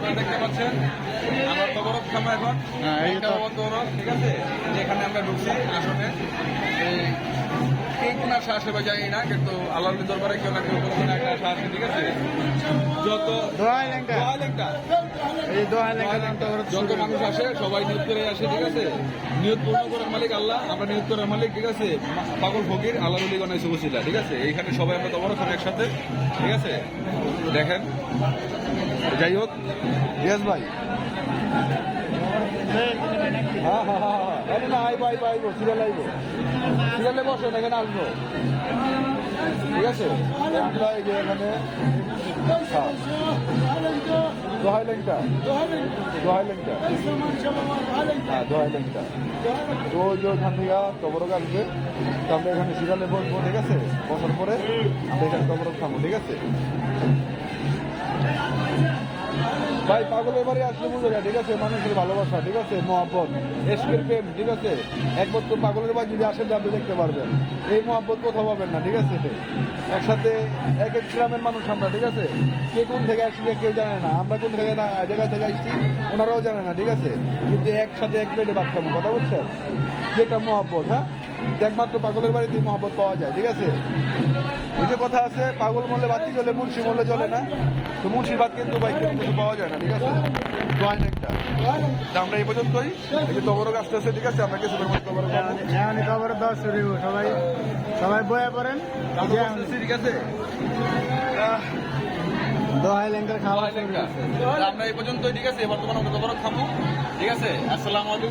আপনারা দেখতে পাচ্ছেন আমরা তবরক খাবো এখন। এইটা তবরক, ঠিক আছে। যেখানে আমরা ঢুকছি আসনে কে কোন আশা আসে বা জানি না, কিন্তু আল্লাহর দরবারে কেউ না কেউ কোনো একটা আশা আসে, ঠিক আছে। যত যত মানুষ আসে সবাই নিয়ত করে আসে, ঠিক আছে। নিয়ত পূর্ণ করার মালিক আল্লাহ, আমরা নিয়ত করার মালিক, ঠিক আছে। পাগল ফকির আল্লাহ রুলি গণাইছে বসিলা, ঠিক আছে। এইখানে সবাই আমরা তবরক খাবো একসাথে, ঠিক আছে। দেখেন, যাই হোক রিয়াজ ভাই, হ্যাঁ হ্যাঁ হ্যাঁ হ্যাঁ না, আইবো আইবো আইবো, সিরিয়াল আইবো, সিরিয়ালে বসেন, এখানে আসবো, ঠিক আছে। আমরা এই যে এখানে দোহাই লেংটা, হ্যাঁ দোহাই লেংটা, তো ওই যে ওখান থেকে তবরক আসবে, তো আমরা এখানে সিরিয়ালে বসবো, ঠিক আছে। বসার পরে আমরা এখানে তবরক খাবো, ঠিক আছে ভাই। পাগলের বাড়ি আসলে বুঝবে না, ঠিক আছে। মানুষের ভালোবাসা, ঠিক আছে, মহব্বত, এশকের প্রেম, ঠিক আছে। একবার তো পাগলের বাড়ি যদি আসেন আপনি দেখতে পারবেন এই মহব্বত কোথাও পাবেন না, ঠিক আছে। একসাথে এক এক গ্রামের মানুষ আমরা, ঠিক আছে। কে কোন থেকে আসছি কেউ জানে না, আমরা কোন থেকে না জায়গা থেকে আসছি ওনারাও জানে না, ঠিক আছে। কিন্তু একসাথে এক প্লেটে ভাত খাবো, কথা বলছেন, যেটা মহব্বত। হ্যাঁ, একমাত্র পাগলের বাড়িতে মহব্বত পাওয়া যায়, ঠিক আছে। ওই যে কথা আছে, পাগল মরলে বাতি চলে, মুন্সি মরলে চলে না। তো মুন্সির ভাত কিন্তু ভাই কিছু পাওয়া যায় না, ঠিক আছে। একটা আমরা এই পর্যন্তই, তবরক আসতেছে, ঠিক আছে। আমরা কিছু তবরক দেওয়া শুরু, সবাই সবাই বয়ে পড়েন, ঠিক আছে। আমরা এই পর্যন্তই, ঠিক আছে। বর্তমানে আমরা তবরক খাবো, ঠিক আছে। আসসালামু আলাইকুম।